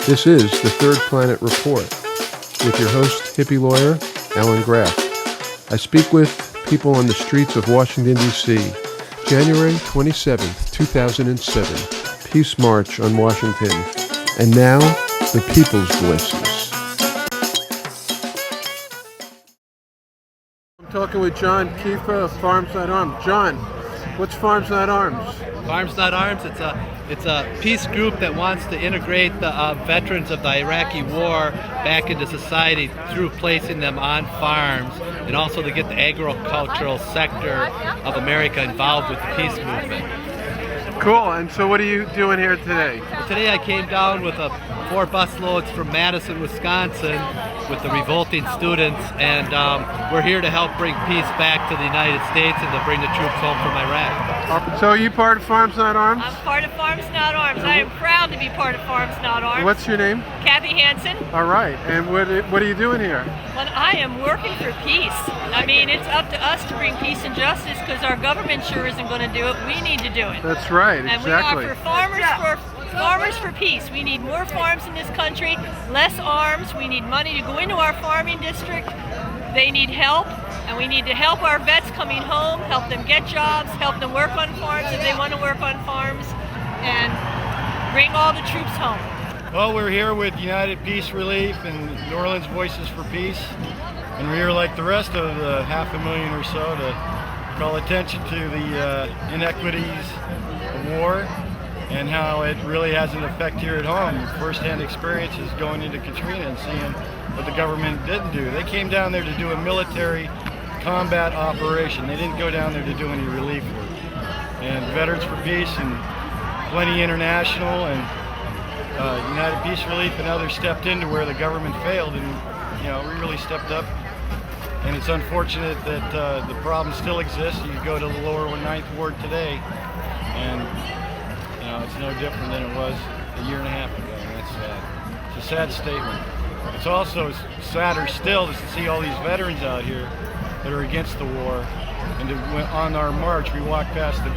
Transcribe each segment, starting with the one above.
This is the Third Planet Report with your host, hippie lawyer, Alan Graff. I speak with people on the streets of Washington, D.C. January 27th, 2007, Peace March on Washington. And now, the People's Voices. I'm talking with John Kiefer of Farms Not Arms. John, what's Farms Not Arms? Farms Not Arms, it's a peace group that wants to integrate the veterans of the Iraqi war back into society through placing them on farms, and also to get the agricultural sector of America involved with the peace movement. Cool, and so what are you doing here today? Today I came down with 4 bus loads from Madison, Wisconsin with the revolting students, and we're here to help bring peace back to the United States and to bring the troops home from Iraq. So are you part of Farms Not Arms? I'm part of Farms Not Arms. I am proud to be part of Farms Not Arms. What's your name? Kathy Hansen. All right, and what are you doing here? Well, I am working for peace. I mean, it's up to us to bring peace and justice because our government sure isn't going to do it. We need to do it. That's right, and exactly. And we are for farmers for peace. We need more farms in this country, less arms. We need money to go into our farming district. They need help, and we need to help our vets coming home, help them get jobs, help them work on farms if they want to work on farms, and bring all the troops home. Well, we're here with United Peace Relief and New Orleans Voices for Peace, and we're here like the rest of the 500,000 or so to call attention to the inequities of war and how it really has an effect here at home. First-hand experiences going into Katrina and seeing what the government didn't do. They came down there to do a military combat operation. They didn't go down there to do any relief work. And Veterans for Peace and Plenty International and United Peace Relief and others stepped into where the government failed, and we really stepped up. And it's unfortunate that the problem still exists. You go to the lower 9th Ward today, and it's no different than it was a year and a half ago. And that's sad. It's a sad statement. It's also sadder still to see all these veterans out here that are against the war. And on our march, we walked past the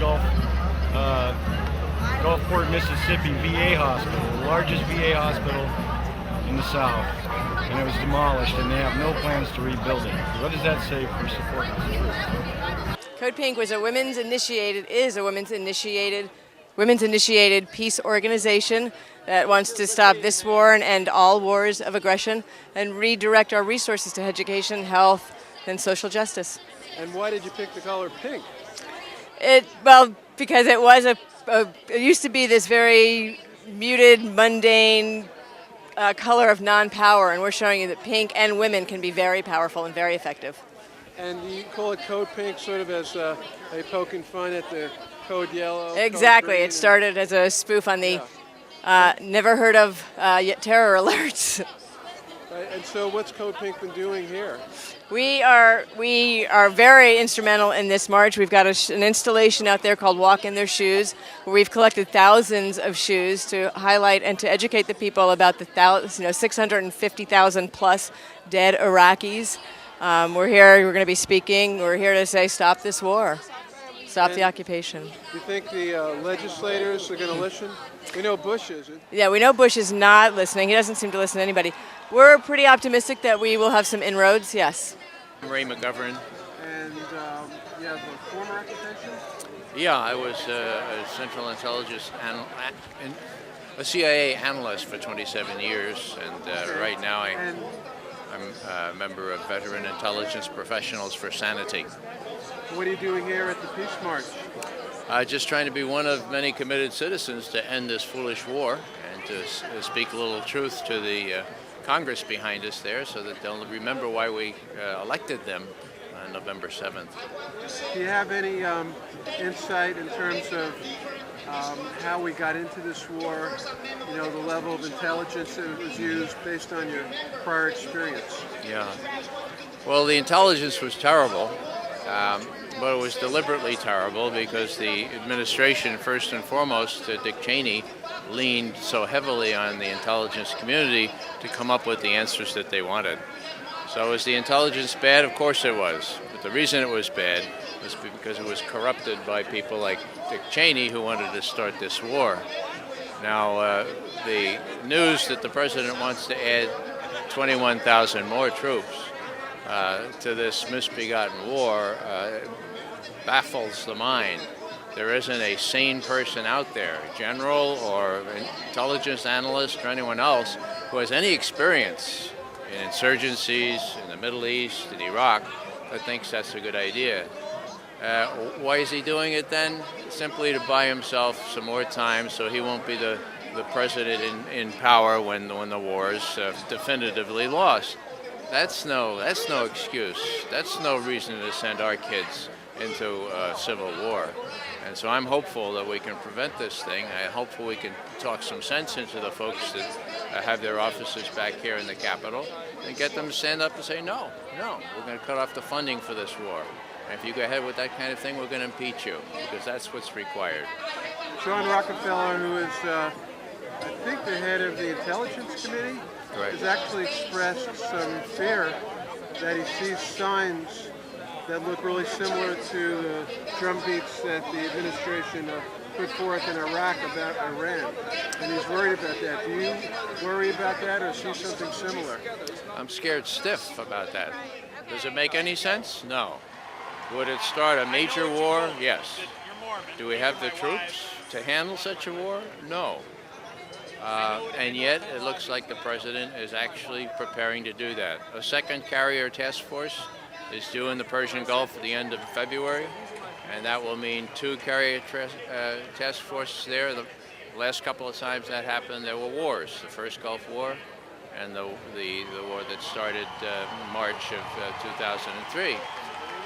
Gulfport, Mississippi VA hospital, the largest VA hospital in the South. And it was demolished, and they have no plans to rebuild it. What does that say for supporting the troops? Code Pink is a women's initiated peace organization that wants to stop this war and end all wars of aggression and redirect our resources to education, health, and social justice. And why did you pick the color pink? Because it was it used to be this very muted, mundane color of non-power, and we're showing you that pink and women can be very powerful and very effective. And you call it Code Pink sort of as a poking fun at the Code Yellow? Exactly. Code It started as a spoof on the never heard of yet terror alerts. Right. And so what's Code Pink been doing here? We are very instrumental in this march. We've got an installation out there called Walk in Their Shoes, where we've collected thousands of shoes to highlight and to educate the people about the 650,000 plus dead Iraqis. We're here. We're going to be speaking. We're here to say, stop this war, stop the occupation. Do you think the legislators are going to listen? We know Bush isn't. Yeah, we know Bush is not listening. He doesn't seem to listen to anybody. We're pretty optimistic that we will have some inroads, yes. Ray McGovern. And the former occupation? Yeah, I was a Central Intelligence a CIA analyst for 27 years, and right now I'm a member of Veteran Intelligence Professionals for Sanity. What are you doing here at the Peace March? Just trying to be one of many committed citizens to end this foolish war and to speak a little truth to the Congress behind us there so that they'll remember why we elected them on November 7th. Do you have any insight in terms of how we got into this war, the level of intelligence that was used based on your prior experience? Yeah. Well, the intelligence was terrible. But it was deliberately terrible because the administration, first and foremost, Dick Cheney, leaned so heavily on the intelligence community to come up with the answers that they wanted. So was the intelligence bad? Of course it was. But the reason it was bad was because it was corrupted by people like Dick Cheney who wanted to start this war. Now, the news that the president wants to add 21,000 more troops to this misbegotten war baffles the mind. There isn't a sane person out there, general or intelligence analyst or anyone else, who has any experience in insurgencies in the Middle East, in Iraq, that thinks that's a good idea. Why is he doing it then? Simply to buy himself some more time so he won't be the president in power when the war is definitively lost. That's no excuse. That's no reason to send our kids into civil war. And so I'm hopeful that we can prevent this thing. I'm hopeful we can talk some sense into the folks that have their offices back here in the Capitol and get them to stand up and say, no, we're going to cut off the funding for this war. And if you go ahead with that kind of thing, we're going to impeach you, because that's what's required. John Rockefeller, who is, I think, the head of the Intelligence Committee, Right. has actually expressed some fear that he sees signs that look really similar to the drumbeats that the administration put forth in Iraq about Iran. And he's worried about that. Do you worry about that or see something similar? I'm scared stiff about that. Does it make any sense? No. Would it start a major war? Yes. Do we have the troops to handle such a war? No. And yet, it looks like the president is actually preparing to do that. A second carrier task force is due in the Persian Gulf at the end of February, and that will mean 2 carrier task forces there. The last couple of times that happened, there were wars. The first Gulf War and the war that started March of 2003.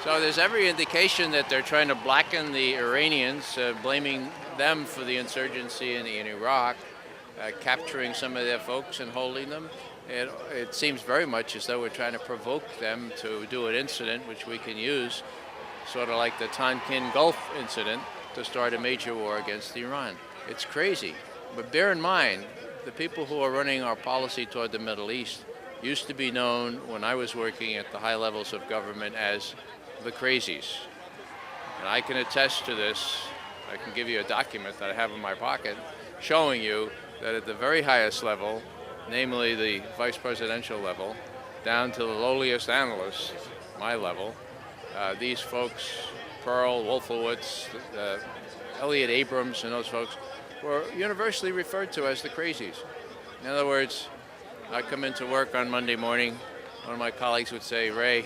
So there's every indication that they're trying to blacken the Iranians, blaming them for the insurgency in Iraq, capturing some of their folks and holding them. It seems very much as though we're trying to provoke them to do an incident which we can use, sort of like the Tonkin Gulf incident, to start a major war against Iran. It's crazy. But bear in mind, the people who are running our policy toward the Middle East used to be known, when I was working at the high levels of government, as the crazies. And I can attest to this. I can give you a document that I have in my pocket showing you that at the very highest level, namely the vice presidential level, down to the lowliest analyst, my level, these folks, Pearl, Wolfowitz, Elliot Abrams, and those folks, were universally referred to as the crazies. In other words, I come into work on Monday morning, one of my colleagues would say, Ray,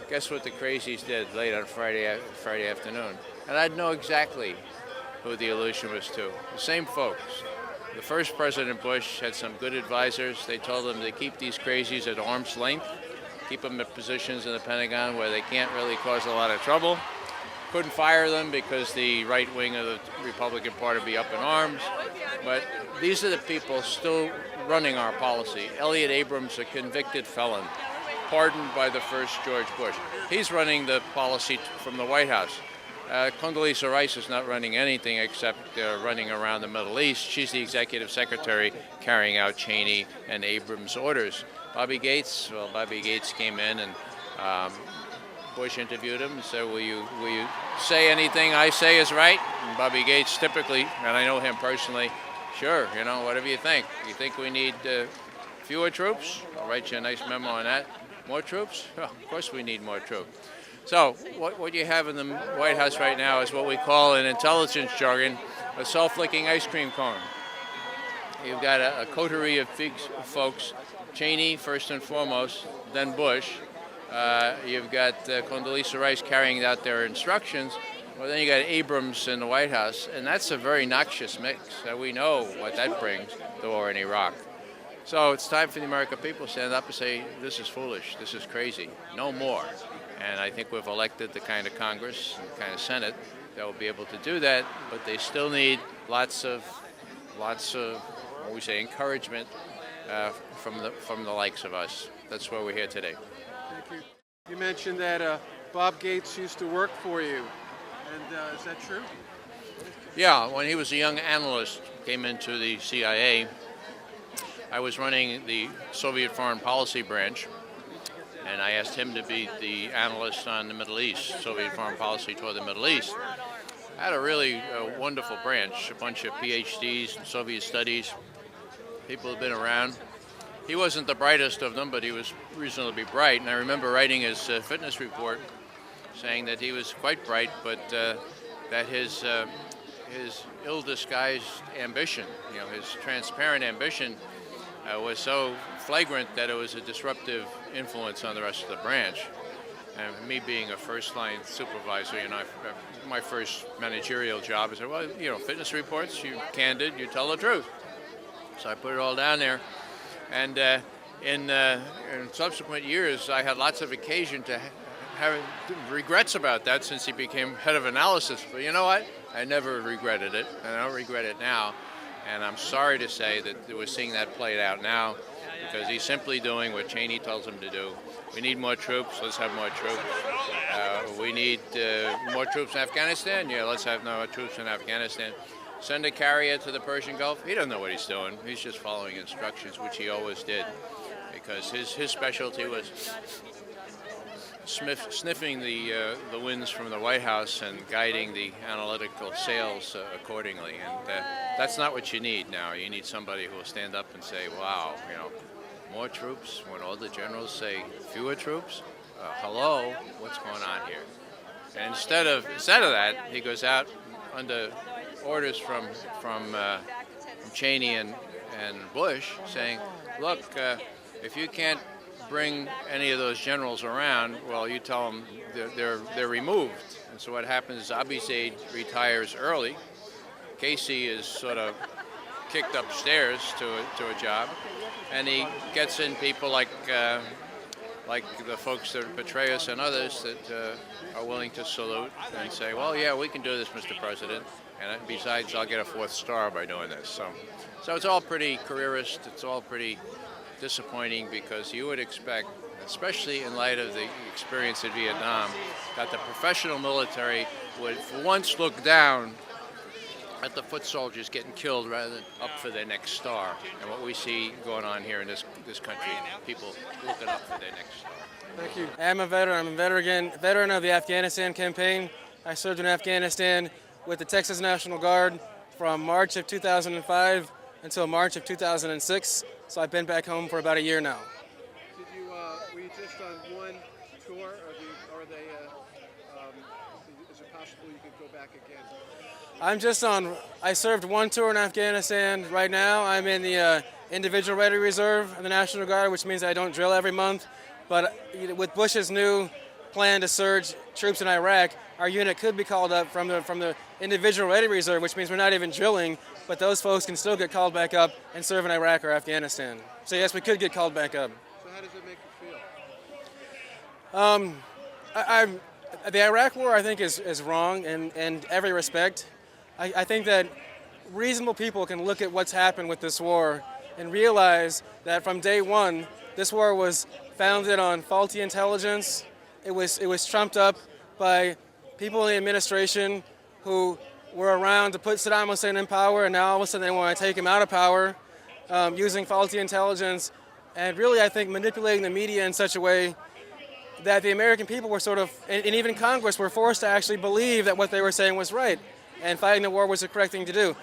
guess what the crazies did late on Friday afternoon? And I'd know exactly who the allusion was to. The same folks. The first President Bush had some good advisors. They told him to keep these crazies at arm's length, keep them at positions in the Pentagon where they can't really cause a lot of trouble. Couldn't fire them because the right wing of the Republican Party would be up in arms. But these are the people still running our policy. Elliot Abrams, a convicted felon, pardoned by the first George Bush. He's running the policy from the White House. Condoleezza Rice is not running anything except running around the Middle East. She's the executive secretary carrying out Cheney and Abrams' orders. Bobby Gates came in and Bush interviewed him and said, will you say anything I say is right? And Bobby Gates typically, and I know him personally, sure, whatever you think. You think we need fewer troops? I'll write you a nice memo on that. More troops? Oh, of course we need more troops. So what you have in the White House right now is what we call in intelligence jargon a self-licking ice cream cone. You've got a coterie of folks, Cheney first and foremost, then Bush. You've got Condoleezza Rice carrying out their instructions. Well, then you got Abrams in the White House, and that's a very noxious mix. We know what that brings, the war in Iraq. So it's time for the American people to stand up and say, this is foolish, this is crazy, no more. And I think we've elected the kind of Congress and the kind of Senate that will be able to do that, but they still need lots of what we say, encouragement from the likes of us. That's why we're here today. Thank you. You mentioned that Bob Gates used to work for you, and is that true? Yeah, when he was a young analyst, came into the CIA, I was running the Soviet foreign policy branch, and I asked him to be the analyst on the Middle East, Soviet foreign policy toward the Middle East. had a really wonderful branch, a bunch of PhDs, Soviet studies, people who've been around. He wasn't the brightest of them, but he was reasonably bright. And I remember writing his fitness report saying that he was quite bright, but that his ill-disguised ambition, his transparent ambition was so flagrant that it was a disruptive influence on the rest of the branch. And me being a first-line supervisor, my first managerial job, I said, well, fitness reports, you're candid, you tell the truth. So I put it all down there. And in subsequent years, I had lots of occasion to have regrets about that since he became head of analysis. But you know what? I never regretted it, and I don't regret it now. And I'm sorry to say that we're seeing that played out now because he's simply doing what Cheney tells him to do. We need more troops. Let's have more troops. We need more troops in Afghanistan. Yeah, let's have more troops in Afghanistan. Send a carrier to the Persian Gulf. He doesn't know what he's doing. He's just following instructions, which he always did, because his specialty was sniffing the winds from the White House and guiding the analytical sails accordingly. And that's not what you need now. You need somebody who will stand up and say, wow, more troops when all the generals say fewer troops? Hello, what's going on here? And instead of that, he goes out under orders from Cheney and Bush saying, look, if you can't bring any of those generals around, well, you tell them they're removed. And so what happens is Abiy Zaid retires early. Casey is sort of kicked upstairs to a job, and he gets in people like the folks that Petraeus and others that are willing to salute and say, well, yeah, we can do this, Mr. President. And besides, I'll get a 4th star by doing this. So it's all pretty careerist. It's all pretty disappointing because you would expect, especially in light of the experience in Vietnam, that the professional military would for once look down at the foot soldiers getting killed rather than up for their next star. And what we see going on here in this country, people looking up for their next star. Thank you. I'm a veteran. I'm a veteran of the Afghanistan campaign. I served in Afghanistan with the Texas National Guard from March of 2005 until March of 2006. So I've been back home for about a year now. Were you just on one tour, or is it possible you could go back again? I served one tour in Afghanistan. Right now I'm in the individual ready reserve of the National Guard, which means I don't drill every month. But with Bush's new plan to surge troops in Iraq, our unit could be called up from the individual ready reserve, which means we're not even drilling, but those folks can still get called back up and serve in Iraq or Afghanistan. So yes, we could get called back up. So how does it make you feel? The Iraq War, I think, is wrong in every respect. I think that reasonable people can look at what's happened with this war and realize that from day one, this war was founded on faulty intelligence. It was trumped up by people in the administration who were around to put Saddam Hussein in power, and now all of a sudden they want to take him out of power using faulty intelligence, and really, I think, manipulating the media in such a way that the American people were sort of, and even Congress, were forced to actually believe that what they were saying was right, and fighting the war was the correct thing to do.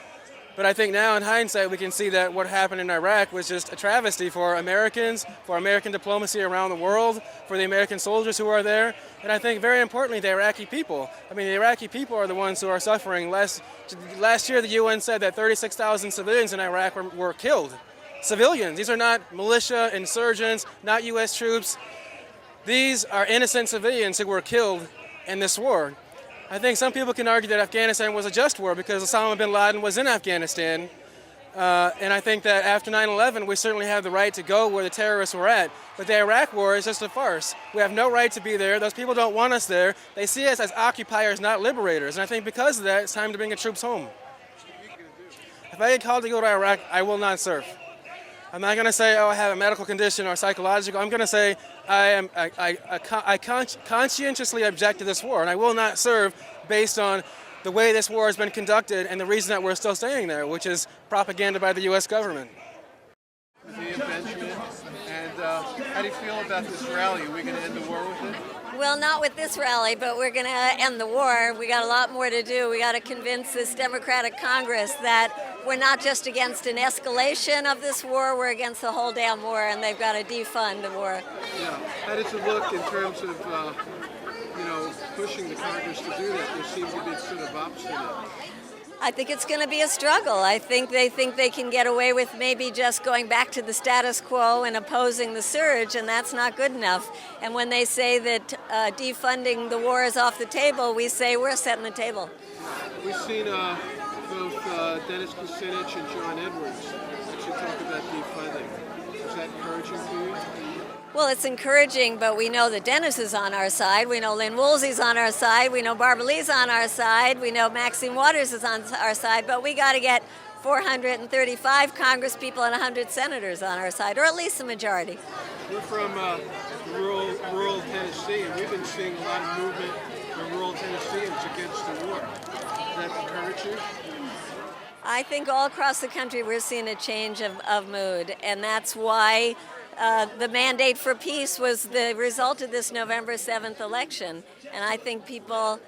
But I think now, in hindsight, we can see that what happened in Iraq was just a travesty for Americans, for American diplomacy around the world, for the American soldiers who are there, and I think, very importantly, the Iraqi people. I mean, the Iraqi people are the ones who are suffering. Last year, the UN said that 36,000 civilians in Iraq were killed. Civilians. These are not militia, insurgents, not U.S. troops. These are innocent civilians who were killed in this war. I think some people can argue that Afghanistan was a just war because Osama bin Laden was in Afghanistan. And I think that after 9/11, we certainly have the right to go where the terrorists were at. But the Iraq war is just a farce. We have no right to be there. Those people don't want us there. They see us as occupiers, not liberators. And I think because of that, it's time to bring the troops home. If I get called to go to Iraq, I will not serve. I'm not going to say, oh, I have a medical condition or psychological. I'm going to say I conscientiously object to this war, and I will not serve based on the way this war has been conducted and the reason that we're still staying there, which is propaganda by the U.S. government. Benjamin, and how do you feel about this rally? Are we going to end the war with it? Well, not with this rally, but we're going to end the war. We got a lot more to do. We got to convince this Democratic Congress that we're not just against an escalation of this war, we're against the whole damn war, and they've got to defund the war. Yeah. How does it look in terms of, pushing the Congress to do that? They seem to be sort of obstinate. I think it's going to be a struggle. I think they can get away with maybe just going back to the status quo and opposing the surge, and that's not good enough. And when they say that defunding the war is off the table, we say we're setting the table. We've seen both Dennis Kucinich and John Edwards actually talk about defunding. Is that encouraging to you? Well, it's encouraging, but we know that Dennis is on our side. We know Lynn Woolsey's on our side. We know Barbara Lee's on our side. We know Maxine Waters is on our side. But we got to get 435 congresspeople and 100 senators on our side, or at least a majority. We're from rural Tennessee, and we've been seeing a lot of movement from rural Tennesseans against the war. Does that encourage you? I think all across the country we're seeing a change of mood, and that's why the mandate for peace was the result of this November 7th election. And I think people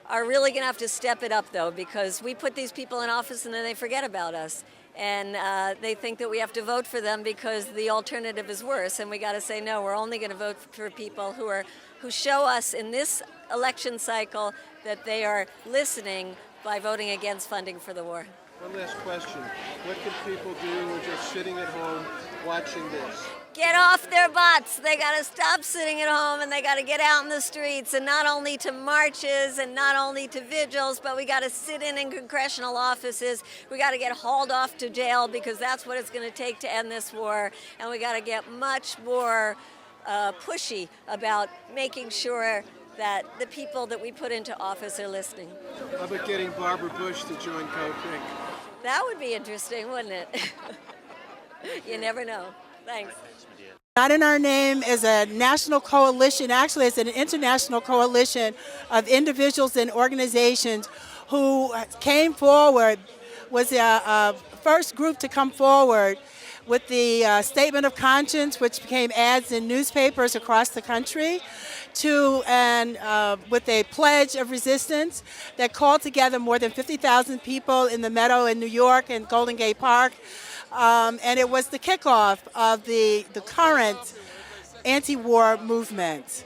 are really going to have to step it up, though, because we put these people in office and then they forget about us. And they think that we have to vote for them because the alternative is worse. And we got to say, no, we're only going to vote for people who show us in this election cycle that they are listening by voting against funding for the war. One last question. What can people do who are just sitting at home watching this? Get off their butts. They got to stop sitting at home and they got to get out in the streets, and not only to marches and not only to vigils, but we got to sit in congressional offices. We got to get hauled off to jail because that's what it's going to take to end this war. And we got to get much more pushy about making sure that the people that we put into office are listening. How about getting Barbara Bush to join Co-Pink? That would be interesting, wouldn't it? You never know. Thanks. Not in Our Name is a national coalition, actually it's an international coalition of individuals and organizations who came forward, was the first group to come forward with the statement of conscience, which became ads in newspapers across the country, with a pledge of resistance that called together more than 50,000 people in the Meadow in New York and Golden Gate Park. And it was the kickoff of the current anti-war movement.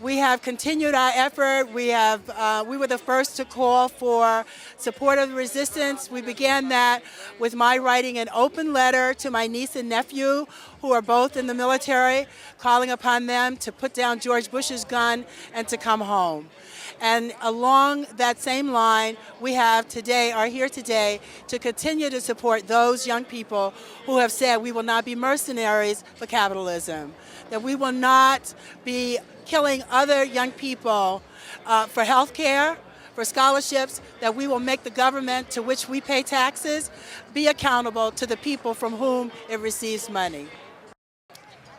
We have continued our effort. We were the first to call for support of the resistance. We began that with my writing an open letter to my niece and nephew, who are both in the military, calling upon them to put down George Bush's gun and to come home. And along that same line, we are here today to continue to support those young people who have said we will not be mercenaries for capitalism, that we will not be killing other young people for health care, for scholarships, that we will make the government to which we pay taxes be accountable to the people from whom it receives money.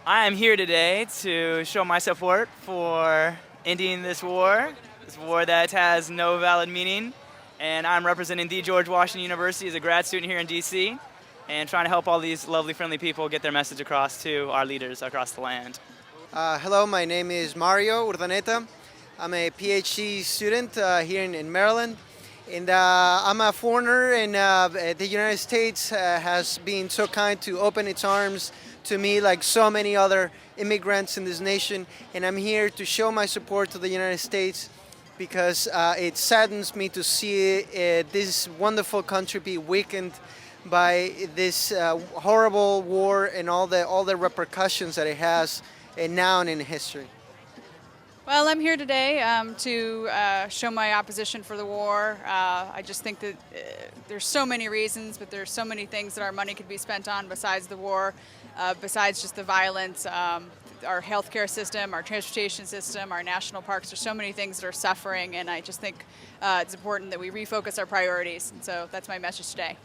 I am here today to show my support for ending this war that has no valid meaning. And I'm representing the George Washington University as a grad student here in DC and trying to help all these lovely, friendly people get their message across to our leaders across the land. Hello, my name is Mario Urdaneta. I'm a PhD student here in Maryland. And I'm a foreigner, and the United States has been so kind to open its arms to me like so many other immigrants in this nation. And I'm here to show my support to the United States because it saddens me to see this wonderful country be weakened by this horrible war and all the repercussions that it has now and in history. Well, I'm here today to show my opposition for the war. I just think that there's so many reasons, but there's so many things that our money could be spent on besides the war, besides just the violence. Our healthcare system, our transportation system, our national parks, there's so many things that are suffering, and I just think it's important that we refocus our priorities. And so that's my message today.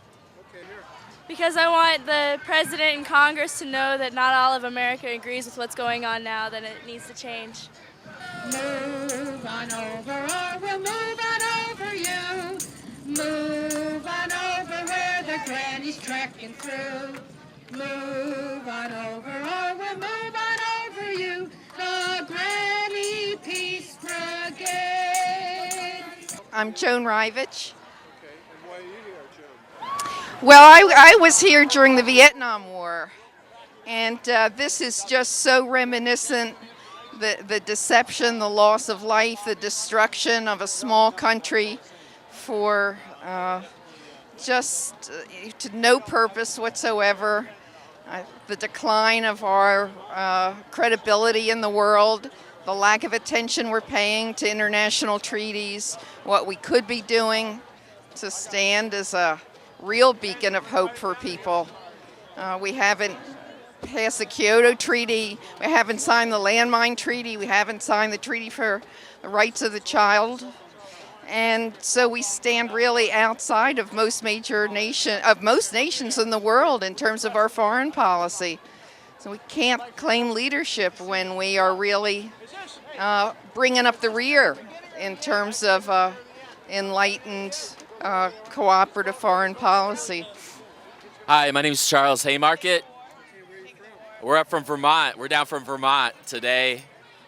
Because I want the President and Congress to know that not all of America agrees with what's going on now, that it needs to change. Move on over, or we'll move on over you. Move on over where the granny's trekking through. Move on over, or we'll move on over you. The granny again. I'm Joan Rivich. Okay, and why are you here, Joan? Well, I was here during the Vietnam War, and this is just so reminiscent. The deception, the loss of life, the destruction of a small country for just to no purpose whatsoever. The decline of our credibility in the world, the lack of attention we're paying to international treaties, what we could be doing to stand as a real beacon of hope for people. We haven't passed the Kyoto Treaty, we haven't signed the Landmine Treaty, we haven't signed the Treaty for the Rights of the Child. And so we stand really outside of most nations in the world in terms of our foreign policy. So we can't claim leadership when we are really bringing up the rear in terms of enlightened, cooperative foreign policy. Hi, my name is Charles Haymarket. We're up from Vermont. We're down from Vermont today.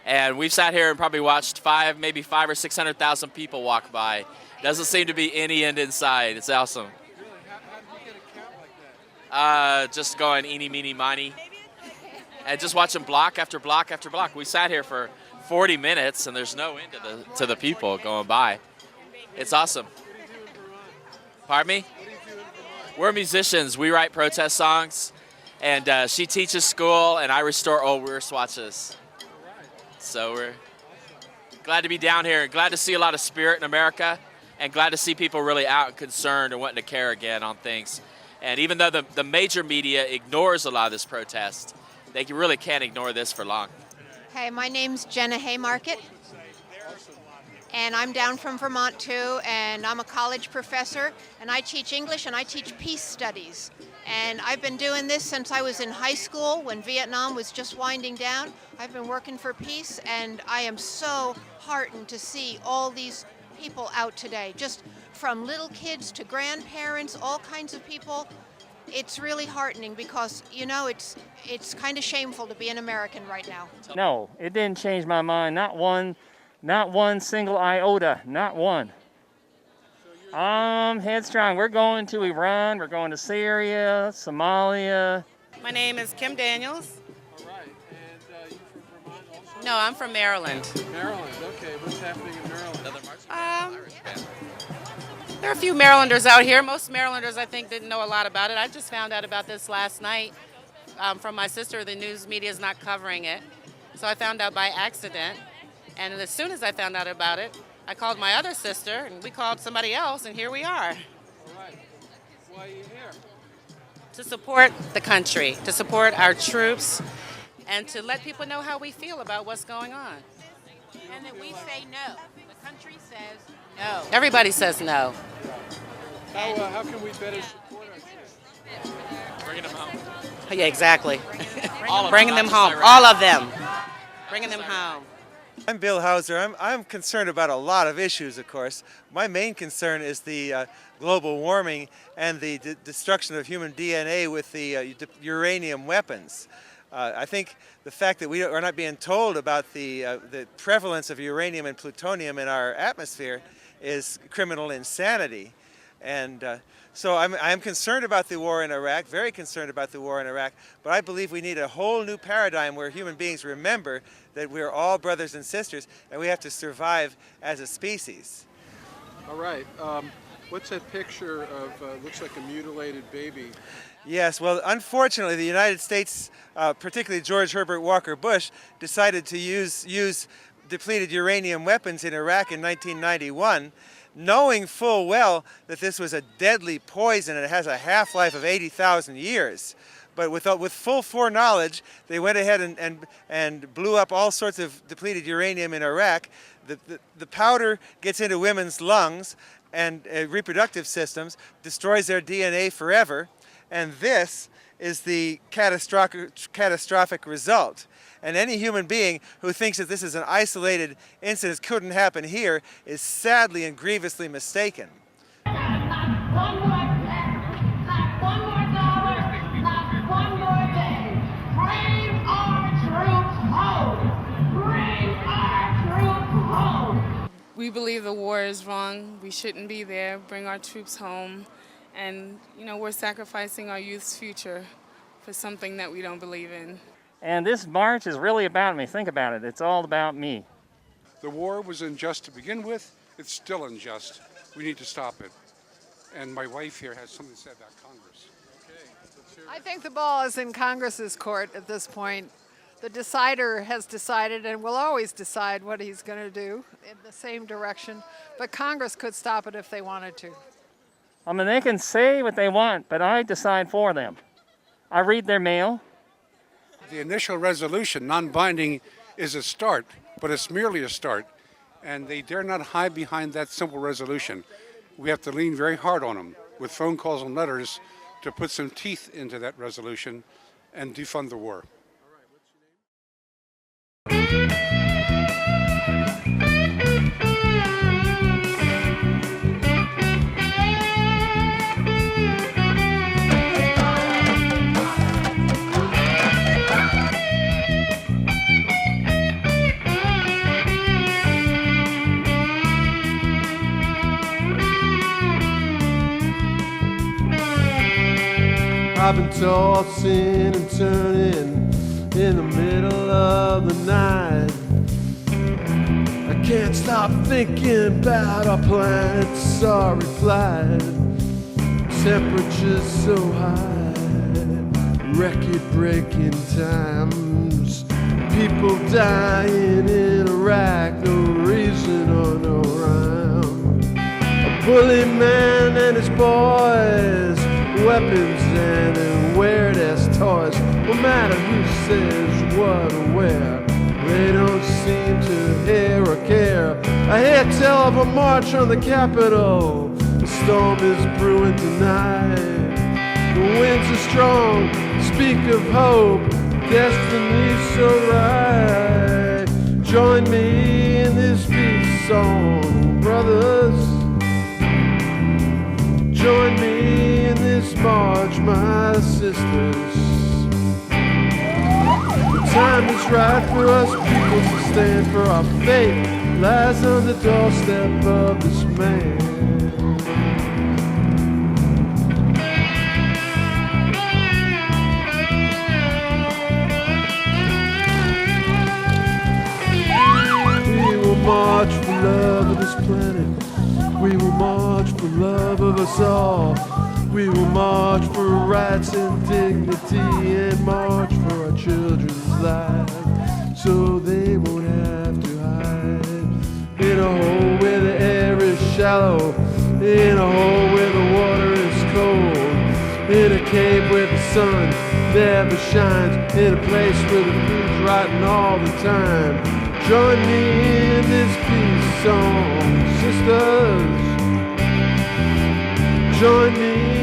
And we've sat here and probably watched maybe 500,000 or 600,000 people walk by. Doesn't seem to be any end in sight. It's awesome. Really? How did you get a count like that? Just going eeny, meeny, miny. And just watching block after block after block. We sat here for 40 minutes and there's no end to the people going by. It's awesome. Pardon me? We're musicians. We write protest songs. And she teaches school, and I restore old wristwatches. So we're glad to be down here, glad to see a lot of spirit in America, and glad to see people really out and concerned and wanting to care again on things. And even though the major media ignores a lot of this protest, they really can't ignore this for long. Hey, my name's Jenna Haymarket, and I'm down from Vermont too, and I'm a college professor, and I teach English and I teach peace studies. And I've been doing this since I was in high school when Vietnam was just winding down. I've been working for peace, and I am so heartened to see all these people out today, just from little kids to grandparents, all kinds of people. It's really heartening because, you know, it's kind of shameful to be an American right now. No, it didn't change my mind, not one single iota, not one. Headstrong. We're going to Iran, we're going to Syria, Somalia. My name is Kim Daniels. All right, and you from Vermont also? No, I'm from Maryland. Maryland, okay. What's happening in Maryland? There are a few Marylanders out here. Most Marylanders, I think, didn't know a lot about it. I just found out about this last night from my sister. The news media is not covering it. So I found out by accident. And as soon as I found out about it, I called my other sister, and we called somebody else, and here we are. All right. Why are you here? To support the country, to support our troops, and to let people know how we feel about what's going on. And that we say no. The country says no. Everybody says no. How can we better support our troops? Bringing them home. Yeah, exactly. All Bringing them home. All of them. Bringing them home. I'm Bill Hauser. I'm concerned about a lot of issues, of course. My main concern is the global warming and the destruction of human DNA with the uranium weapons. I think the fact that we are not being told about the prevalence of uranium and plutonium in our atmosphere is criminal insanity. And so I'm concerned about the war in Iraq, very concerned about the war in Iraq, but I believe we need a whole new paradigm where human beings remember that we're all brothers and sisters and we have to survive as a species. All right. What's that picture of, looks like a mutilated baby? Yes, well, unfortunately, the United States, particularly George Herbert Walker Bush, decided to use depleted uranium weapons in Iraq in 1991, knowing full well that this was a deadly poison and it has a half-life of 80,000 years. But with full foreknowledge, they went ahead and blew up all sorts of depleted uranium in Iraq. The powder gets into women's lungs and reproductive systems, destroys their DNA forever, and this is the catastrophic result. And any human being who thinks that this is an isolated incident, couldn't happen here, is sadly and grievously mistaken. Bring our troops home! Bring our troops home! We believe the war is wrong. We shouldn't be there. Bring our troops home. And, we're sacrificing our youth's future for something that we don't believe in. And this march is really about me. Think about it. It's all about me. The war was unjust to begin with. It's still unjust. We need to stop it. And my wife here has something to say about Congress. I think the ball is in Congress's court at this point. The decider has decided and will always decide what he's going to do in the same direction. But Congress could stop it if they wanted to. I mean, they can say what they want, but I decide for them. I read their mail. The initial resolution, non-binding, is a start, but it's merely a start. And they dare not hide behind that simple resolution. We have to lean very hard on them with phone calls and letters to put some teeth into that resolution and defund the war. I've been tossing and turning in the middle of the night. I can't stop thinking about our planet's sorry plight. Temperature's so high, record-breaking times. People dying in Iraq, no reason or no rhyme. A bully man and his boys, weapons and weird-ass toys. No matter who says what or where, they don't seem to hear or care. I hear tell of a march on the Capitol. The storm is brewing tonight. The winds are strong, speak of hope, destiny's so right. Join me in this peace song, brothers. Join me in this march, my sisters. The time is right for us people to stand for our fate. Lies on the doorstep of this man. We will march for love of this planet. We will march for love of us all. We will march for rights and dignity, and march for our children's lives, so they won't have to hide in a hole where the air is shallow, in a hole where the water is cold, in a cave where the sun never shines, in a place where the food's rotten all the time. Join me in this peace song, sisters. Join me